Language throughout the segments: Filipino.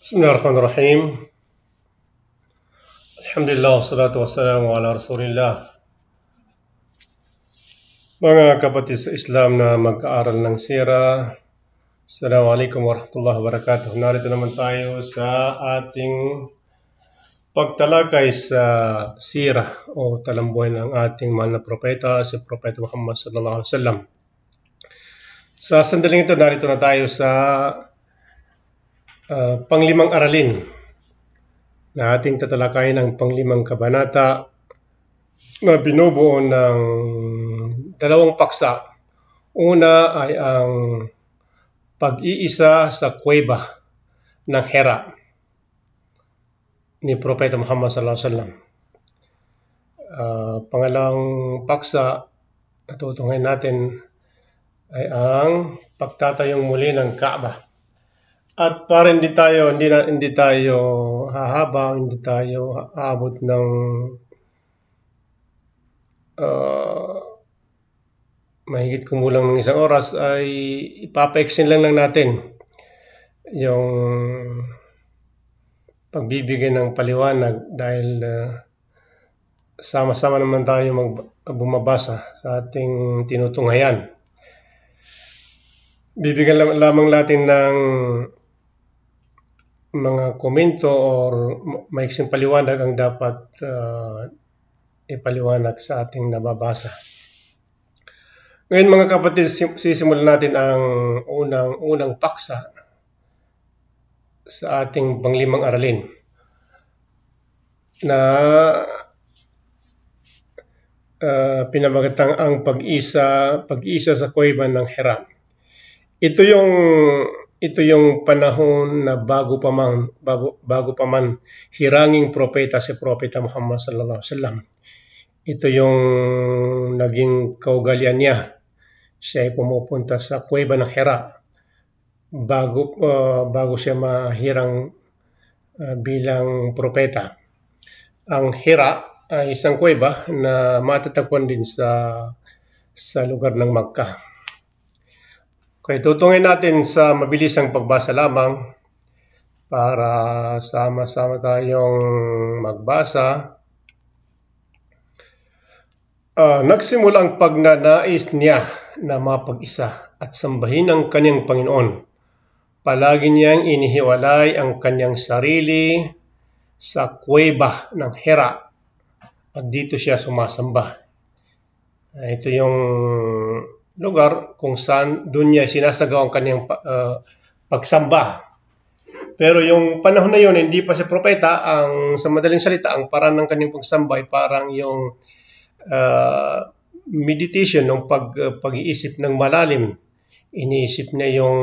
Bismillahirrahmanirrahim. Alhamdulillah, wassalatu wassalamu ala rasulillah. Mga kapatid sa Islam na mag-aaral ng sira, Assalamualaikum warahmatullahi wabarakatuh. Narito naman tayo sa ating pagtalakay sa sira o talambuhay ng ating mahal na propeta, si Propeta Muhammad sallallahu alaihi wasallam. Sa sandaling ito, narito na tayo sa panglimang aralin na ating tatalakayin ang panglimang kabanata na binubuo ng dalawang paksa. Una ay ang pag-iisa sa kuweba ng Hira ni Propeta Muhammad sallallahu alaihi wasallam. Pangalawang paksa na tutunghayin natin ay ang pagtatayong muli ng Kaaba. At para hindi tayo hahaba, hindi tayo aabot ng mahigit kumulang ng isang oras, ay ipapaiksin lang natin yung pagbibigay ng paliwanag dahil sama-sama naman tayo bumabasa sa ating tinutunghayan. Bibigyan lamang natin ng mga komento o maiksing paliwanag ang dapat ipaliwanag sa ating nababasa. Ngayon mga kapatid, sisimulan natin ang unang paksa sa ating panglimang aralin na pinamagatang ang pag-isa sa kuweba ng Hira. Ito yung panahon na bago pa man hiranging propeta si Propeta Muhammad sallallahu alaihi wasallam. Ito yung naging kaugalian niya. Siya ay pumupunta sa kuweba ng Hira bago siya mahirang bilang propeta. Ang Hira ay isang kuweba na matatagpuan din sa lugar ng Makkah. Okay, tutungin natin sa mabilisang pagbasa lamang para sama-sama tayong magbasa. Nagsimula ang pagnanais niya na mapag-isa at sambahin ang kanyang Panginoon. Palagi niyang inihiwalay ang kanyang sarili sa kuweba ng Hira at dito siya sumasamba. Ito yung lugar kung saan doon niya sinasagawa ang kanyang pagsamba. Pero yung panahon na yun, hindi pa siya propeta. Sa madaling salita, ang parang ng kanyang pagsamba ay parang yung meditation, ng pag-iisip ng malalim. Iniisip niya yung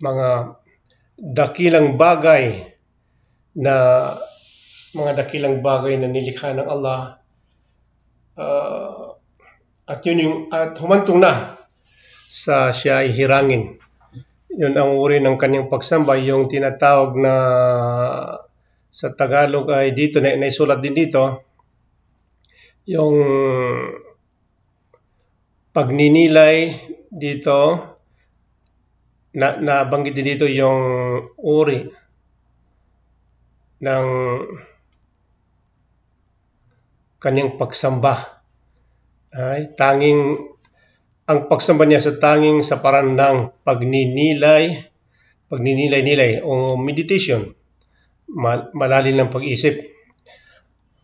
mga dakilang bagay na nilikha ng Allah. At humantong na sa siya ay hirangin. Yun ang uri ng kanyang pagsamba, yung tinatawag na sa Tagalog ay dito, naisulat din dito, yung pagninilay dito, nabanggit din dito yung uri ng kanyang pagsamba. Ay ang pagsamba niya sa parang ng pagninilay o meditation, malalim ng pag-isip.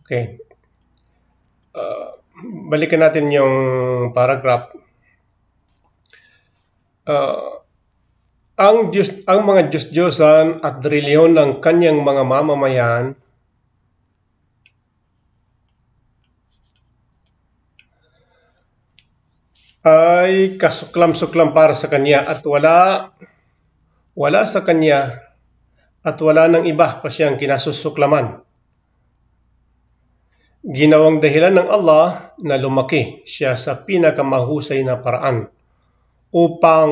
Okay. Balikan natin yung paragraph. Ang mga Diyos-Diyosan at reliyon ng kanyang mga mamamayan ay kasuklam-suklam para sa kanya at wala sa kanya at wala ng iba pa siyang kinasusuklaman. Ginawang dahilan ng Allah na lumaki siya sa pinakamahusay na paraan upang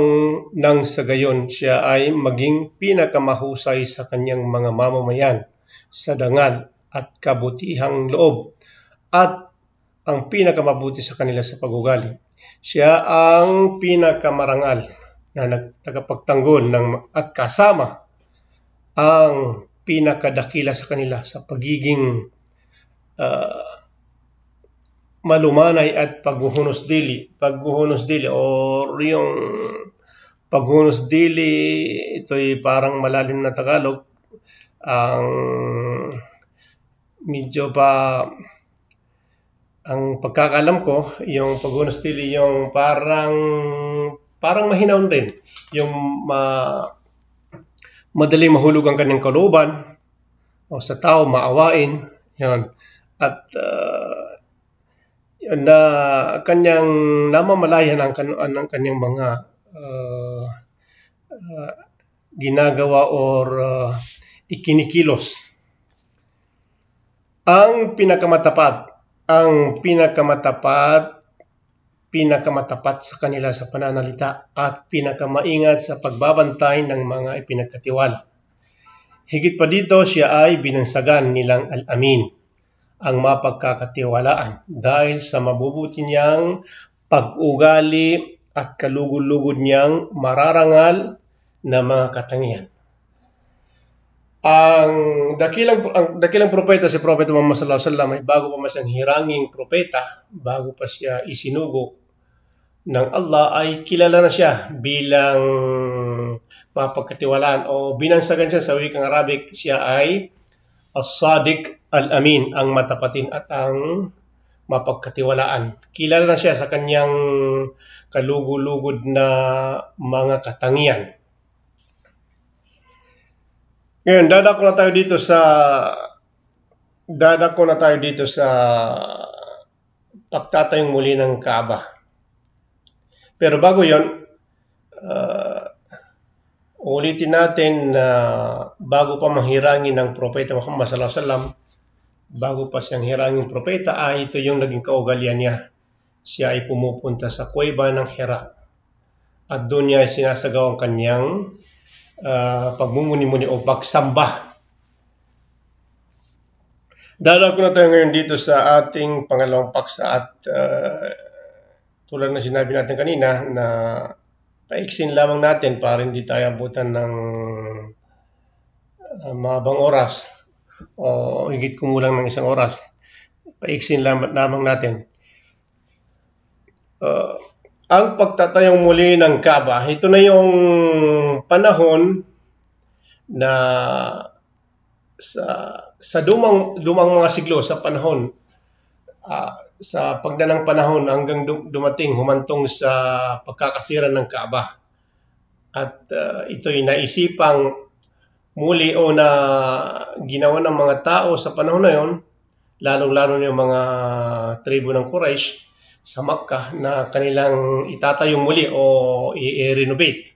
nang sa gayon siya ay maging pinakamahusay sa kanyang mga mamamayan sa dangal at kabutihang loob at ang pinakamabuti sa kanila sa pag-ugali. Siya ang pinakamarangal na tagapagtanggol at kasama ang pinakadakila sa kanila sa pagiging malumanay at paghuhunos dili or yung paghunos dili, ito'y parang malalim na Tagalog. Ang medyo pa ang pagkakalam ko, yung paghunos dili yung parang mahinahon din, yung madaling mahulog ang kanyang kalooban o sa tao maawain, yun. At na kanyang namamalayan ang kanyang mga ginagawa or ikinikilos. Ang pinakamatapat sa kanila sa pananalita at pinakamaingat sa pagbabantay ng mga ipinagkatiwala. Higit pa dito, siya ay binansagan nilang Al-Amin, ang mapagkakatiwalaan, dahil sa mabubuti niyang pag-ugali at kalugod-lugod niyang mararangal na mga katangian. Ang dakilang propeta, si Propeta Muhammad sallallahu alaihi wasallam, ay bago pa man siyang hiranging propeta, bago pa siya isinugo ng Allah, ay kilala na siya bilang mapagkatiwalaan o binansagan siya sa wikang Arabic. Siya ay As-Sadiq Al-Amin, ang matapatin at ang mapagkatiwalaan. Kilala na siya sa kanyang kalugod-lugod na mga katangian. Ngayon, dadako na tayo dito sa pagtatayong muli ng Kaaba. Pero bago yon, ulitin natin na bago pa manghirangin ng Propeta Muhammad sallallahu alaihi wasallam, bago pa siyang hirangin propeta, ito yung naging kaugalian niya. Siya ay pumupunta sa kuweba ng Hira at doon niya sinasagaw ang kanyang pagmumuni-muni o pagsamba. Dadako na tayo ngayon dito sa ating pangalawang paksa at tulad na sinabi natin kanina na paiksin lamang natin para hindi tayo abutan ng mahabang oras o higit kumulang ng isang oras. Paiksin lamang natin. Ang pagtatayong muli ng Kaaba, ito na yung panahon na sa dumang mga siglo, sa panahon, sa pagdanang panahon hanggang humantong sa pagkakasira ng Kaaba. At ito'y naisipang muli o na ginawa ng mga tao sa panahon na yon, lalong-lalo na yung mga tribo ng Quraysh sa Makkah, na kanilang itatayong muli o i-renovate.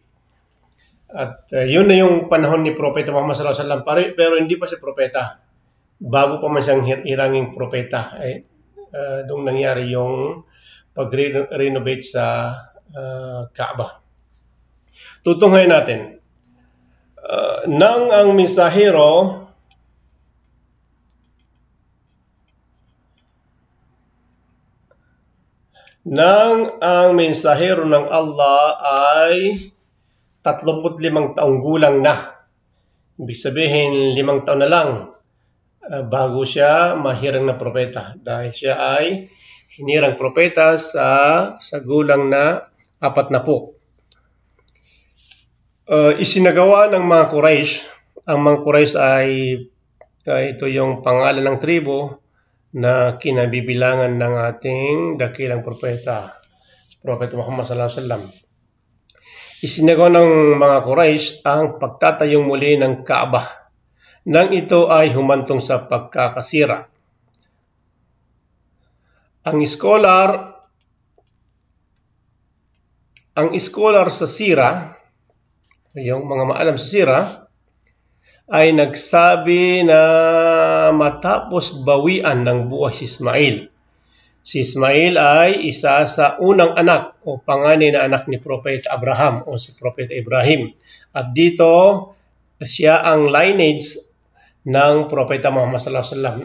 At yun na yung panahon ni Propeta Muhammad sallallahu alaihi wasallam, pero hindi pa siya propeta. Bago pa man siyang hiranging propeta, doon nangyari yung pag-renovate sa Kaaba. Tutunghayin natin. Nang ang mensahero ng Allah ay 35 taong gulang na. Ibig sabihin, 5 taon na lang bago siya mahirang na propeta, dahil siya ay hinirang propeta sa gulang na 40. Isinagawa ng mga Quraysh. Ang mga Quraysh ay ito yung pangalan ng tribo na kinabibilangan ng ating dakilang propeta, Propeta Muhammad sallallahu alaihi wasallam. Isinagawa ng mga Quraysh ang pagtatayong muli ng Kaaba nang ito ay humantong sa pagkakasira. Ang scholar sa sira, yung mga maalam sa sira, ay nagsabi na matapos bawian ng buhay si Ismail. Si Ismail ay isa sa unang anak o panganay na anak ni Propeta Abraham o si Propeta Ibrahim. At dito, siya ang lineage ng Propeta Muhammad sallallahu alaihi wasallam.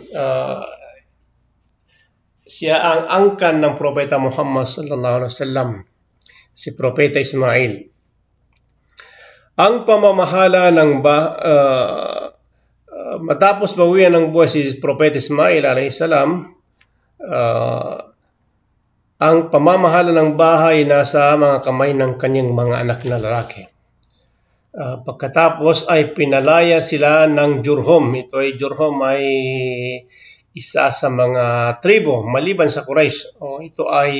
Siya ang angkan ng Propeta Muhammad sallallahu alaihi wasallam, si Propeta Ismail. Ang pamamahala ng matapos bawian ng buhay si Propeta Ismail alayhi salam, ang pamamahala ng bahay nasa mga kamay ng kanyang mga anak na lalaki. Pagkatapos ay pinalaya sila ng Jurhum. Jurhum ay isa sa mga tribo maliban sa Quraysh. Ito ay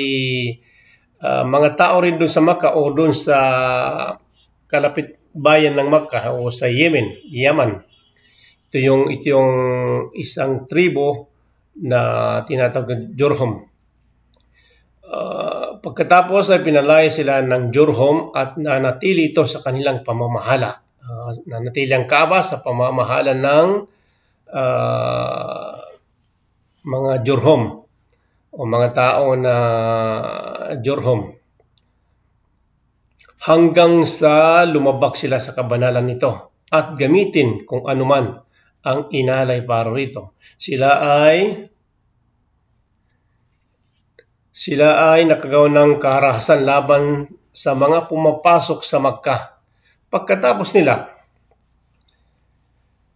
mga tao rin doon sa Makkah o doon sa kalapit bayan ng Makkah o sa Yaman. Ito yung isang tribo na tinatawag na Jurhum. Pagkatapos ay pinalaya sila ng Jurhum at nanatili ito sa kanilang pamamahala. Nanatili ang Kaaba sa pamamahala ng mga Jurhum o mga tao na Jurhum hanggang sa lumabak sila sa kabanalan nito at gamitin kung anuman ang inalay para rito. Sila ay nakagawa ng karahasan laban sa mga pumapasok sa Makkah. Pagkatapos nila,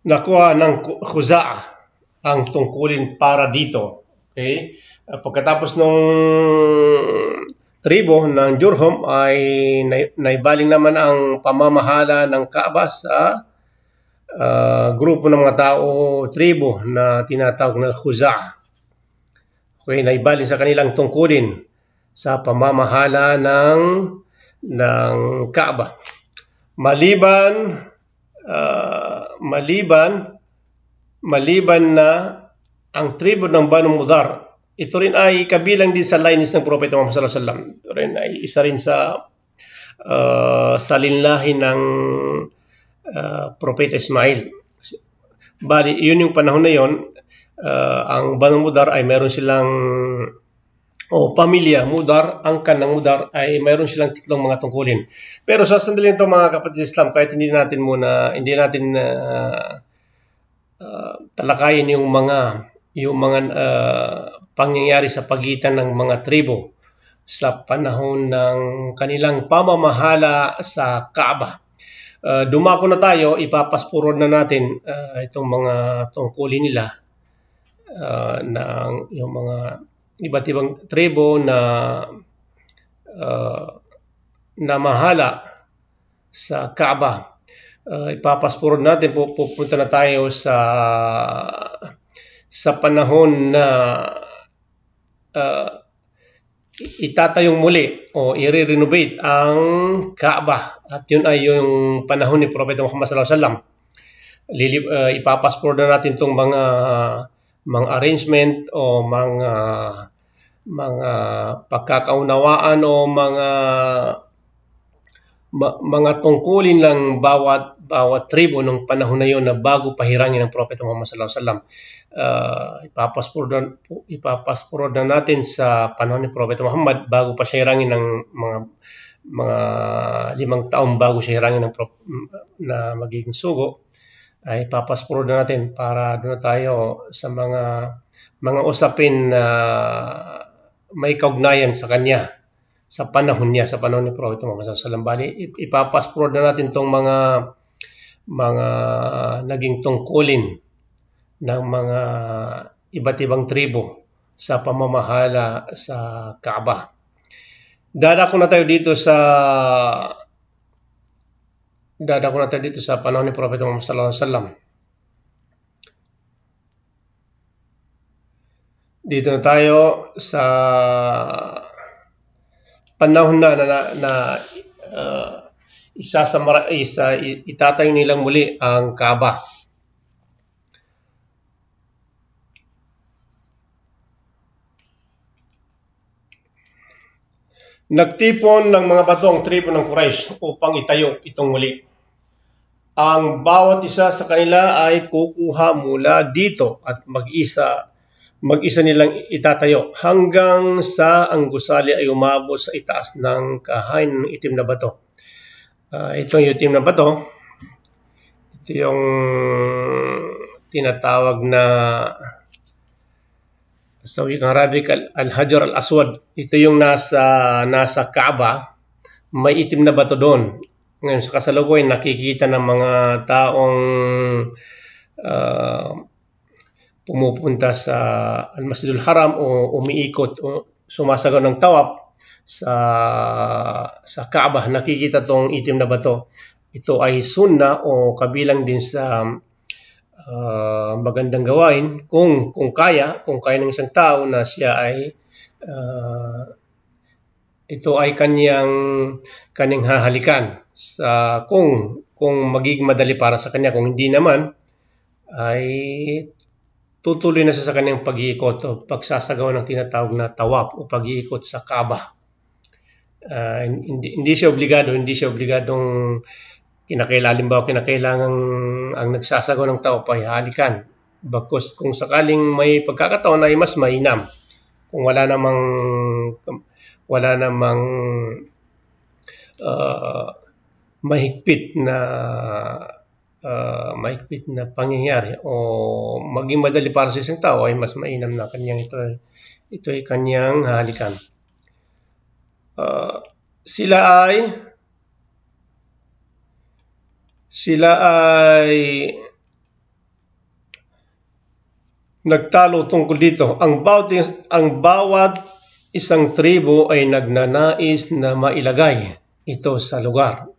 nakuha ng Khuza'ah ang tungkulin para dito. Okay? Pagkatapos ng tribo ng Jurhum ay naibaling naman ang pamamahala ng Kaaba sa grupo ng mga tao, tribo na tinatawag na Khuza'ah. Okay, naibaling sa kanilang tungkulin sa pamamahala ng Kaaba. Maliban na ang tribo ng Banu Mudar, ito rin ay kabilang din sa lineage ng Propeta Muhammad sallallahu alaihi wasallam. Ito rin ay isa rin sa linlahi ng Propeta Ismail. Bali, yun yung panahon na yun. Ang Banu Mudar ay meron silang pamilya Mudar, angkan ng Mudar ay meron silang 3 mga tungkulin. Pero sa sandali nito mga kapatid sa Islam, kahit hindi natin talakayin yung mga pangyayari sa pagitan ng mga tribo sa panahon ng kanilang pamamahala sa Kaaba. Dumako na tayo, ipapaspurod na natin itong mga tungkulin nila ng yung mga iba't ibang tribo na mahala sa Kaaba. Ipapaspurod natin, pupunta na tayo sa panahon na itatayong muli o i-renovate ang Kaaba, at yun ay yung panahon ni Propeta Muhammad sallallahu alaihi wasallam. Ipapaspurod na natin itong mga arrangement o mga pagkakaunawaan o mga tungkulin ng bawat tribo ng panahon na yon na bago pahirangin ng Propeta Muhammad sallallahu alaihi wasallam. Ipapaspurod na natin sa panahon ni Propeta Muhammad bago pa siya hirangin ng mga 5 taon bago siya hirangin na magiging sugo. Ay papaspurod na natin para doon tayo sa mga usapin na may kaugnayan sa kanya, sa panahon niya, sa panahon ni Propeta Muhammad sallallahu alaihi wasallam. Ipapaspurod na natin itong mga naging tungkulin ng mga iba't ibang tribo sa pamamahala sa Kaaba. Dadako na tayo dito sa panahon ni Propeta Muhammad sallallahu alaihi wasallam. Dito na tayo sa panahon na itatayo nilang muli ang Kaaba. Nagtipon ng mga bato ang tribo ng Quraysh upang itayo itong muli. Ang bawat isa sa kanila ay kukuha mula dito at mag-isa nilang itatayo hanggang sa ang gusali ay umabot sa itaas ng kahain ng itim na bato. Ito yung itim na bato. Ito yung tinatawag na sa wikang Arabic al-Hajar al-Aswad. Ito yung nasa Kaaba, may itim na bato doon. Ngayon sa kasalukuyan nakikita ng mga taong pumupunta sa Al-Masjidul Haram o umiikot o sumasagaw ng tawaf sa Kaaba, nakikita tong itim na bato. Ito ay sunna o kabilang din sa magandang gawain kung kaya ng isang tao na siya ay ito ay kanyang hahalikan sa kung magiging madali para sa kanya. Kung hindi naman ay tutuloy na siya sa kanyang pag-iikot o pagsasagawa ng tinatawag na tawaf o pag-iikot sa Kaaba. Hindi siya obligadong kinakailangan ang nagsasagawa ng tawaf ay halikan. Bagkus kung sakaling may pagkakataon ay mas mainam kung wala namang mahigpit na pangyayari o maging madali para sa isang tao, ay mas mainam na ito ay kanyang halikan. Sila ay nagtalo tungkol dito. Ang bawat isang tribo ay nagnanais na mailagay ito sa lugar.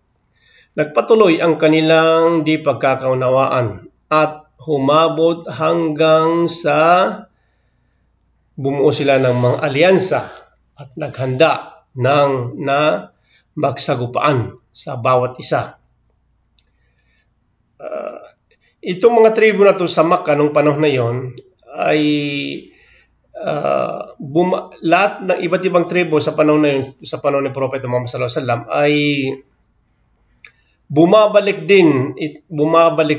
Nagpatuloy ang kanilang di pagkakaunawaan at humabot hanggang sa bumuo sila ng mga alyansa at naghanda na magsagupaan sa bawat isa. Itong mga tribo na to sa Makkah nung panahon na yon ay lahat ng iba't ibang tribo sa panahon na yun, sa panahon ni Propeta Muhammad sallallahu alaihi wasallam, ay bumabalik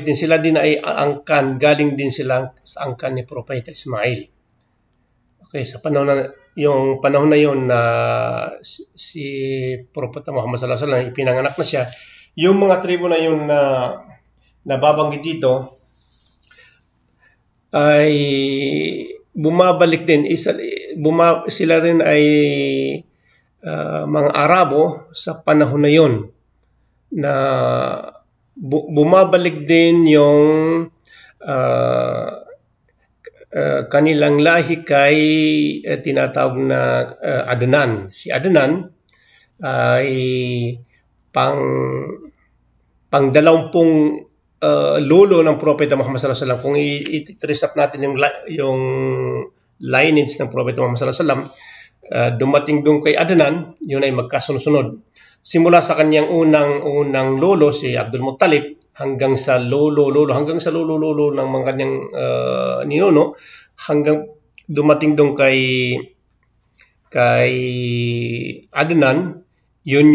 din sila, din ay angkan, galing din sila sa angkan ni Propeta Ismail. Okay, sa panahon na yon na si Propeta Muhammad sallallahu alaihi wasallam ipinanganak na siya, yung mga tribo na yun na nababanggit dito ay bumabalik din. Sila rin ay mga Arabo sa panahon na yon na bumabalik din yung kanilang lahi kay tinatawag na Adnan. Si Adnan ay pang-20 lolo ng Propeta Muhammad sallallahu alaihi wasallam. Kung i-trace up natin yung lineage ng Propeta Muhammad sallallahu alaihi wasallam, dumating doon kay Adnan, yun ay magkasunod-sunod. Simula sa kanyang unang lolo si Abdul Muttalib hanggang sa lolo ng mga kanyang ninuno, hanggang dumating doon kay Adnan, yun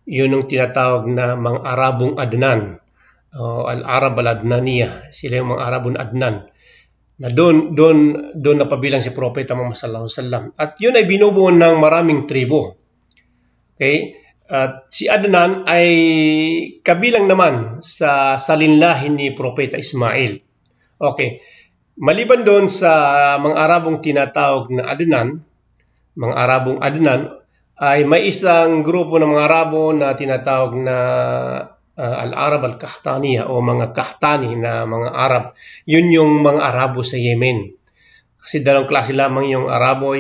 yung tinatawag na mga Arabong Adnan. Al-Arab al-Adnaniya, sila yung mga Arabong Adnan, na doon napabilang si Propeta Muhammad sallallahu alaihi wasallam. At yun ay binubuo ng maraming tribo. Okay? At si Adnan ay kabilang naman sa linlahi ni Propeta Ismail. Okay. Maliban doon sa mga Arabong tinatawag na Adnan, mga Arabong Adnan, ay may isang grupo ng mga Arabo na tinatawag na Al-Arab al-Qahtaniya o mga Qahtani na mga Arab. Yun yung mga Arabo sa Yemen. Kasi dalawang klase lamang yung Arabo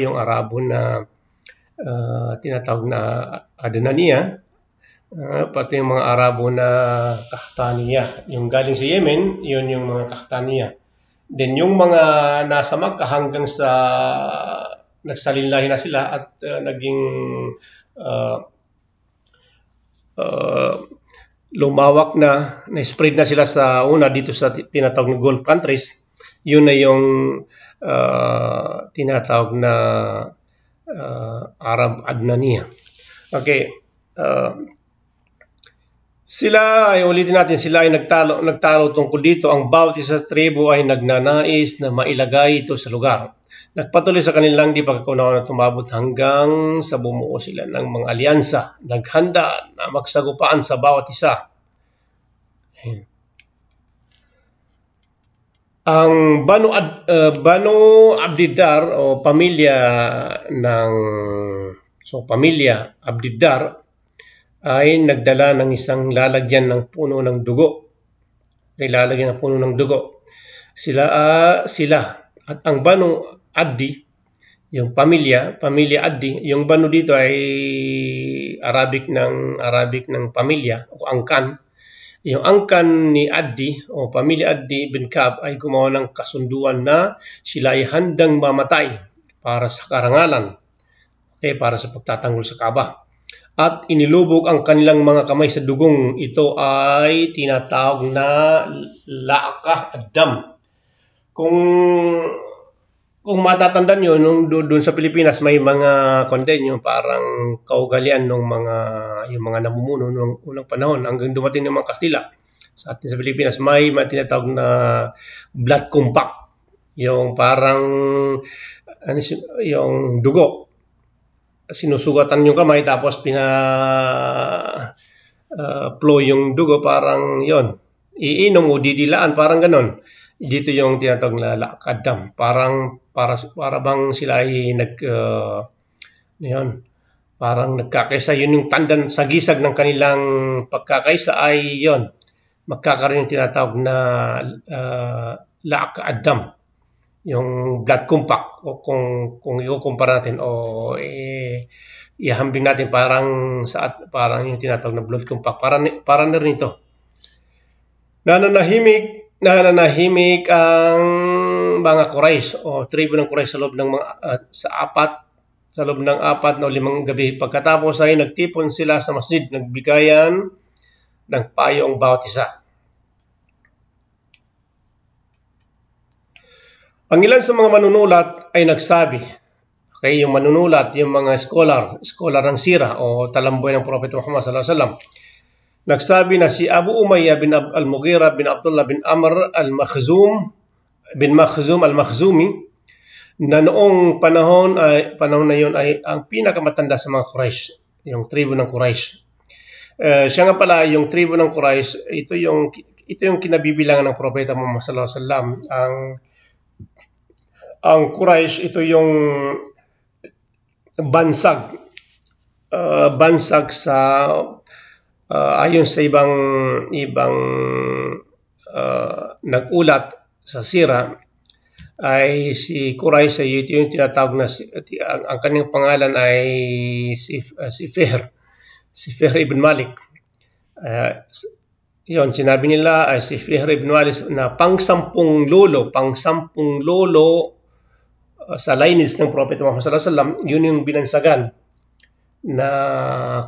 na tinatawag na Adnaniya, pati yung mga Arabo na Qahtaniya. Yung galing sa Yemen, yun yung mga Qahtaniya. Then yung mga nasa Makkah hanggang sa nagsalinlahi na sila at naging lumawak na-spread na sila sa dito sa tinatawag na Gulf countries. Yun na yung tinatawag na Arab Adnaniya. Okay. Sila ay ulitin natin, sila ay nagtalo tungkol dito. Ang bawat isa sa tribo ay nagnanais na mailagay ito sa lugar. Nagpatuloy sa kanilang di pagkakaunawan na tumabot hanggang sa bumuo sila ng mga alyansa. Naghanda na magsagupaan sa bawat isa. Ang Banu Abdiddar o pamilya Abdiddar ay nagdala ng isang lalagyan ng puno ng dugo. Ay lalagyan ng puno ng dugo. Sila at ang Banu Addi, yung pamilya Addi, yung Banu dito ay Arabic ng pamilya o angkan. Yung angkan ni Addi o pamilya Addi bin Ka'b ay gumawa ng kasunduan na sila ay handang mamatay para sa karangalan, para sa pagtatanggol sa Kaaba. At inilubog ang kanilang mga kamay sa dugong. Ito ay tinatawag na la'aqah ad-dam. Kung matatandaan nyo, doon sa Pilipinas may mga yung parang kaugalian ng yung mga namumuno noong unang panahon hanggang dumating ng mga Kastila. Sa atin sa Pilipinas may tinatawag na blood compact. Yung parang yung dugo. Sinusugatan yung kamay tapos flow yung dugo, parang yon, iinom o didilaan, parang ganon. Dito yung tinatawag na la'aqah, parang para bang sila ay parang nagkakaisa. Yun yung tanda sa gisag ng kanilang pagkakaisa ay yon, magkakaroon yung tinatawag na la'aqah, yung blood compact. O kung i-compare natin o ihambing natin parang yung tinatawag na blood compact, para na rin ito. Nananahimik ang mga Quraysh o tribo ng Quraysh sa loob ng sa loob ng 4 o 5 gabi. Pagkatapos ay nagtipon sila sa masjid, nagbigayan ng payo ang bawat isa. Ang ilan sa mga manunulat ay nagsabi, yung manunulat, yung mga scholar ng sira o talamboy ng Propeta Muhammad sallallahu alaihi wasallam, nagsabi na si Abu Umayyah bin al-Mughira bin Abdullah bin Amr al-Makhzumi na noong panahon na yun ay ang pinakamatanda sa mga Quraysh, yung tribo ng Quraysh. Siya nga pala, yung tribo ng Quraysh, ito yung kinabibilangan ng Propeta Muhammad sallallahu alaihi wasallam. Ang Quraysh, ito yung bansag sa ayon sa ibang nag-ulat sa sira, ay si Quraysh ay ito yung tinatawag na ang kanyang pangalan ay si Fihr ibn Malik. Yon, sinabi nila ay si Fihr ibn Malik na pang-10 lolo sa lineage ng Prophet Muhammad sallallahu alaihi wasallam. Yun yung binansagan na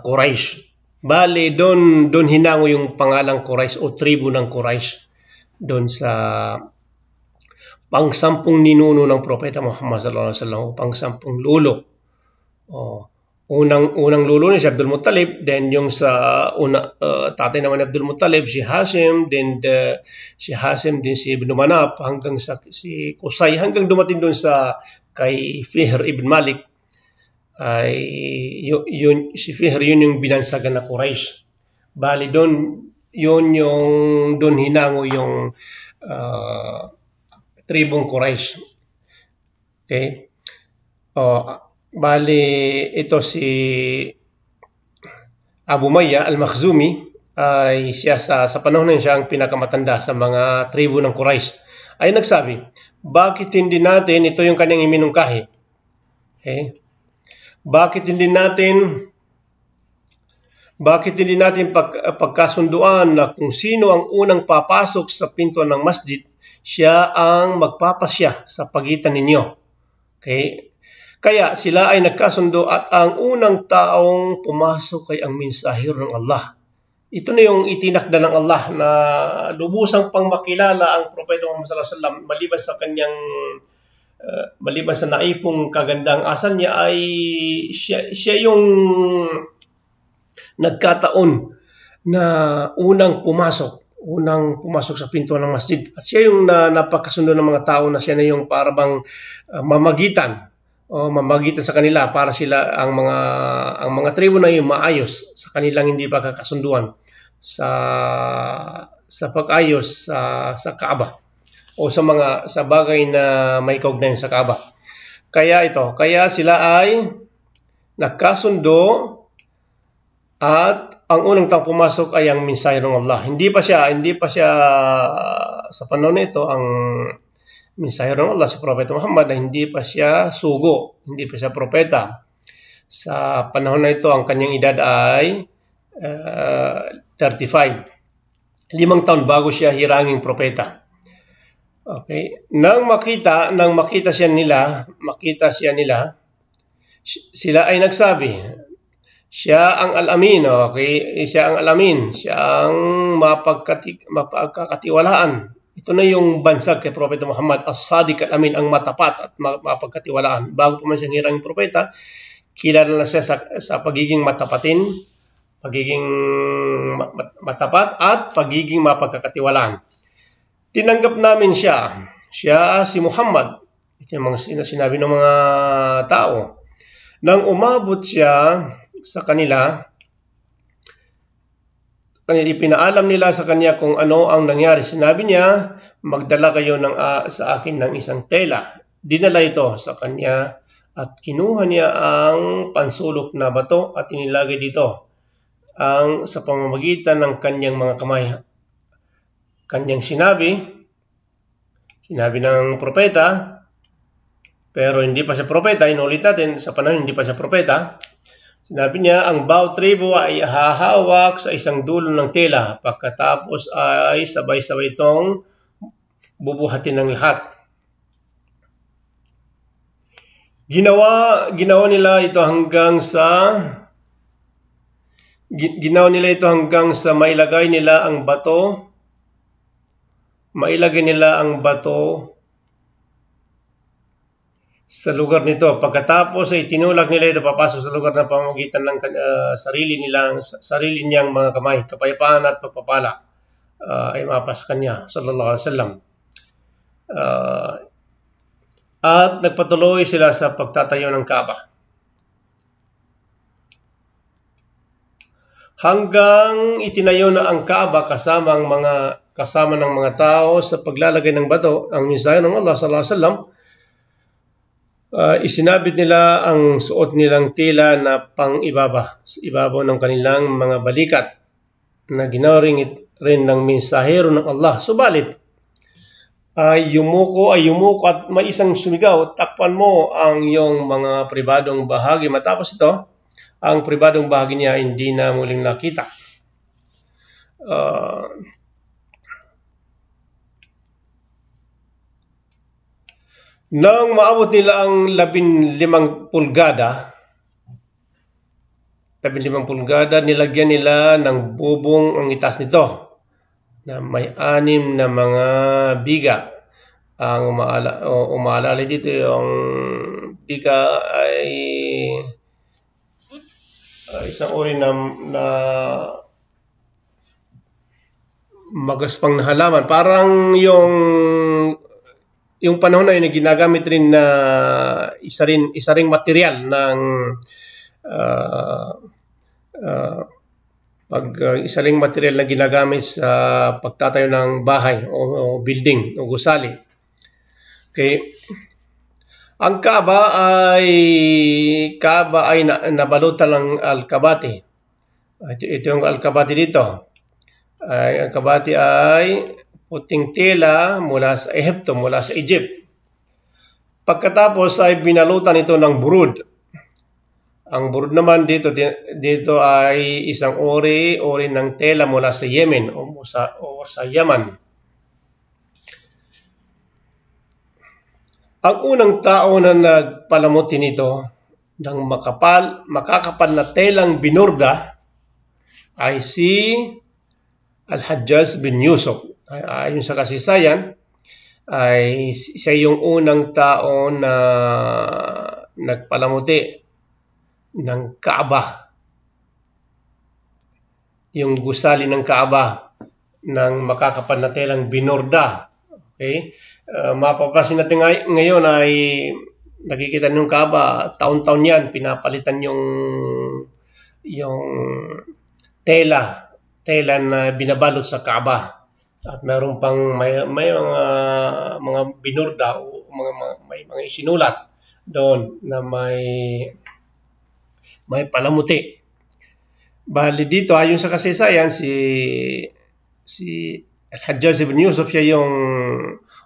Quraysh. Bale, doon hinango yung pangalang Quraysh o tribo ng Quraysh doon sa pang-10 ninuno ng Propeta Muhammad sallallahu alaihi wasallam, pang-10 lolo. Unang lolo niya si Abdul Muttalib, then yung sa tatay naman ni Abdul Muttalib si Hashim, then si Ibn Manaf, hanggang si Qusay, hanggang dumating doon sa kay Fihr ibn Malik. Ay si Fihr yun yung binansagan na Quraysh. Bali doon hinango yung tribong Quraysh. Okay? Bali ito si Abu Umayyah al-Makhzumi ay siya sa panahon na siya ang pinakamatanda sa mga tribo ng Quraysh. Ay nagsabi, bakit hindi natin, ito yung kanyang iminungkahi. Okay? Bakit hindi natin pagkasunduan na kung sino ang unang papasok sa pintuan ng masjid, siya ang magpapasya sa pagitan ninyo. Okay? Kaya sila ay nagkasundo at ang unang taong pumasok ay ang mensahero ng Allah. Ito na yung itinakda ng Allah na lubusang pang makilala ang Propeta Muhammad sallallahu alaihi wasallam, maliban sa naipong kagandang asal niya, ay siya yung nagkataon na unang pumasok sa pintuan ng masjid. At siya yung napakasundo ng mga tao na siya na yung parang mamagitan sa kanila para sila ang mga tribo na yung maayos sa kanilang hindi pagkakasunduan sa pag-ayos sa Kaaba o sa bagay na may kaugnayan sa Kaaba. Kaya sila ay nagkasundo at ang unang taong pumasok ay ang mensahe ng Allah. Hindi pa siya sa panahon nito ang mensahe ng Allah, si Propeta Muhammad, ay hindi pa siya sugo, hindi pa siya propeta. Sa panahon na ito, ang kanyang edad ay 35. 5 taon bago siya hiranging propeta. Okay. Nang makita siya nila, sila ay nagsabi, siya ang alamin, okay? Siya ang alamin, siya ang mapagkakatiwalaan. Ito na yung bansag kay Propeta Muhammad, as-sadiq al-amin, ang matapat at mapagkatiwalaan. Bago pa man siya hiranging propeta, kilala na siya sa pagiging matapatin, pagiging matapat at pagiging mapagkakatiwalaan. Tinanggap namin siya si Muhammad. Ito yung mga sinabi ng mga tao. Nang umabot siya sa kanila, ipinaalam nila sa kanya kung ano ang nangyari. Sinabi niya, magdala kayo sa akin ng isang tela. Dinala ito sa kanya at kinuha niya ang pansulok na bato at inilagay dito sa pamamagitan ng kanyang mga kamay. Kanyang sinabi ng propeta, pero hindi pa siya propeta, inulit natin, sa panahon hindi pa siya propeta. Sinabi niya, ang bawat tribo ay hahawak sa isang dulo ng tela, pagkatapos ay sabay-sabay itong bubuhatin ng lahat. Ginawa nila ito hanggang sa mailagay nila ang bato sa lugar nito. Pagkatapos ay tinulak nila ito papasok sa lugar na pamamagitan ng sarili niyang mga kamay. Kapayapaan at pagpapala ay mapas kanya, sallallahu alaihi wasallam. At nagpatuloy sila sa pagtatayo ng Kaaba. Hanggang itinayo na ang Kaaba kasama ng mga tao sa paglalagay ng bato, ang mensahe ng Allah sallallahu alaihi wasallam, isinabit nila ang suot nilang tela na pang-ibaba sa ibabaw ng kanilang mga balikat na ginawa rin ng mensahero ng Allah. Subalit, ay yumuko at may isang sumigaw, takpan mo ang iyong mga pribadong bahagi. Matapos ito, ang pribadong bahagi niya hindi na muling nakita. Nang maabot nila ang 15 pulgada, nilagyan nila ng bubong ang itas nito na may 6 na mga biga. Ang umaalala dito, yung biga ay isang uri na magaspang na halaman. Parang yung panahon na yun, ginagamit rin na isa ring material ng isa ring material na ginagamit sa pagtatayo ng bahay o building o gusali. Okay. Ang Kaaba ay nabalutan ng al-kabati. Ito yung al-kabati dito. Ang kabati ay puting tela mula sa Egypt. Pagkatapos ay binalutan ito ng burud. Ang burud naman dito ay isang uri ng tela mula sa Yemen o sa Yaman. Ang unang tao na nagpalamuti nito ng makakapal na telang binurda ay si Al-Hajjaj bin Yusuf. Ayon sa kasaysayan, ay siya yung unang tao na nagpalamuti ng Kaaba, yung gusali ng Kaaba ng makakapal na telang binorda. Okay? Mapapansin natin ngayon ay nakikita ng Kaaba, taon-taon yan, pinapalitan yung tela na binabalot sa Kaaba. At mayroon pang may mga binorda o may mga isinulat doon na may palamuti. Bali dito, ayon sa kasaysayan, si Al-Hajjaj ibn Yusuf, siya yung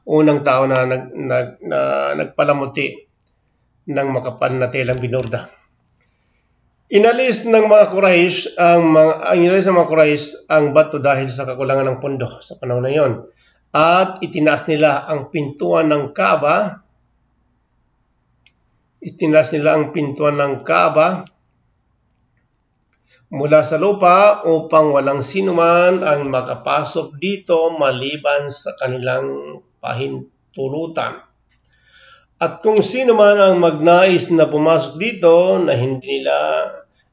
unang tao na nagpalamuti ng makapal na telang binurda. Inalis ng mga Quraysh ang bato dahil sa kakulangan ng pondo sa panahon na yon. At itinaas nila ang pintuan ng Kaaba. Mula sa lupa upang walang sinuman ang makapasok dito maliban sa kanilang pahintulutan. At kung sino man ang magnais na pumasok dito na hindi nila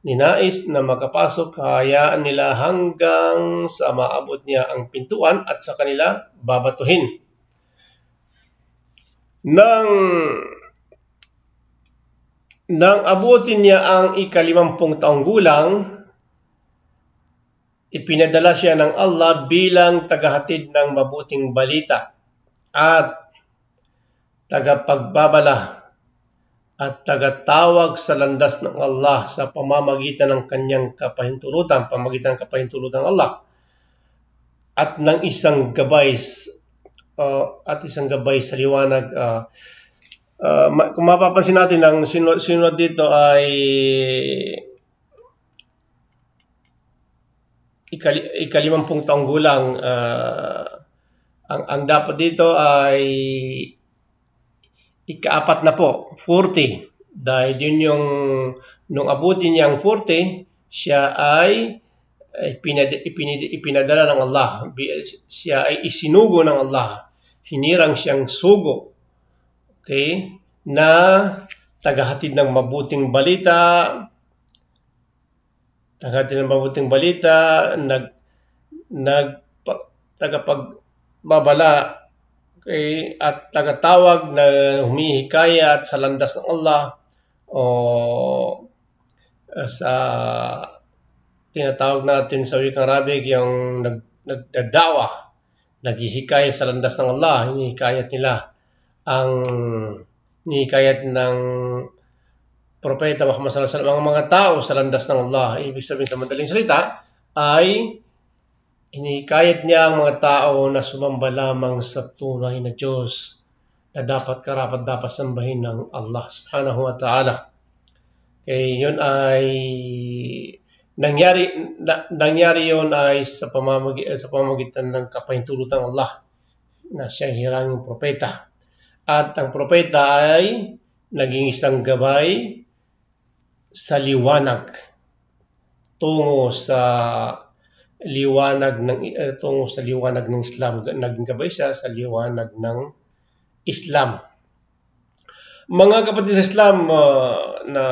ninais na makapasok, hayaan nila hanggang sa maabot niya ang pintuan at sa kanila babatuhin. Nang abutin niya ang 50 taong gulang, ipinadala siya ng Allah bilang tagahatid ng mabuting balita at tagapagbabala at tagatawag sa landas ng Allah sa pamamagitan ng kanyang kapahintulutan, ng Allah at ng isang gabay sa liwanag. Kung mapapansin natin, ang sinunod dito ay 50 taong gulang. Ang dapat dito ay ika-4 na po, 40. Dahil yun yung, nung abutin niya ang 40, siya ay ipinadala ng Allah. Siya ay isinugo ng Allah. Hinirang siyang sugo. Okay? Na tagahatid ng mabuting balita, tagapagbabala, okay, at tagatawag na humihikayat sa landas ng Allah, o sa tinatawag natin sa wikang Arabic yung nagdadawa, naghihikayat sa landas ng Allah. Hinihikayat ng Propeta Muhammad sallallahu alaihi wasallam ang mga tao sa landas ng Allah. Ibig sabihin sa madaling salita ay hinihikayat niya ang mga tao na sumamba lamang sa tunay na Diyos na dapat sambahin ng Allah subhanahu wa ta'ala. Okay, yun ay nangyari yun ay sa pamamagitan ng kapahintulutan ng Allah na siyang hiranging propeta. At ang propeta ay naging isang gabay sa liwanag tungo sa liwanag ng Islam. Naging gabay siya sa liwanag ng Islam. Mga kapatid sa Islam na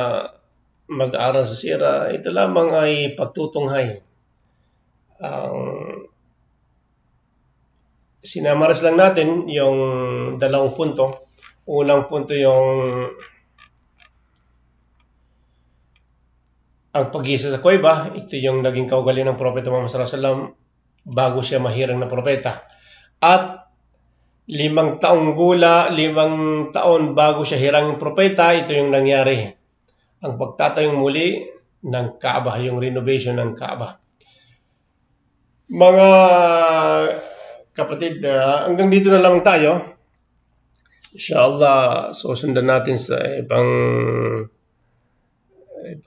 mag-aaral sa sira, ito lamang ay pagtutunghay. Sinamaras lang natin yung 2 punto. Unang punto yung ang pag-isa sa kuweba. Ito yung naging kaugalingan ng Propeta Muhammad sallallahu alaihi wasallam bago siya mahirang na propeta. At 5 taon bago siya hiranging propeta, ito yung nangyari. Ang pagtatayong muli ng Kaaba, yung renovation ng Kaaba. Mga kapatid, hanggang dito na lang tayo. Inshallah, susundan natin sa ibang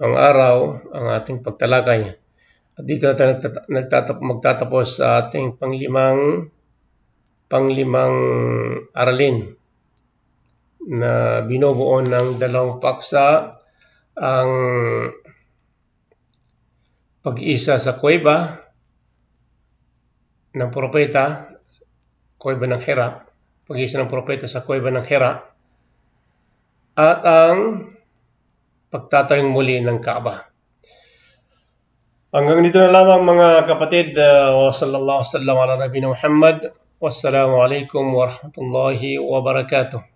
araw ang ating pagtalakay. At dito na tayo magtatapos sa ating panglimang aralin na binubuo ng 2 paksa, ang pag-isa sa kuweba ng propeta, kuweba ng Hira, pag-isa ng propeta sa kuweba ng Hira, at ang pagtatayong muli ng Kaaba. Hanggang dito na lamang mga kapatid. Wa sallallahu alaihi wa sallam ala nabiyina Muhammad. Wassalamu alaikum warahmatullahi wabarakatuh.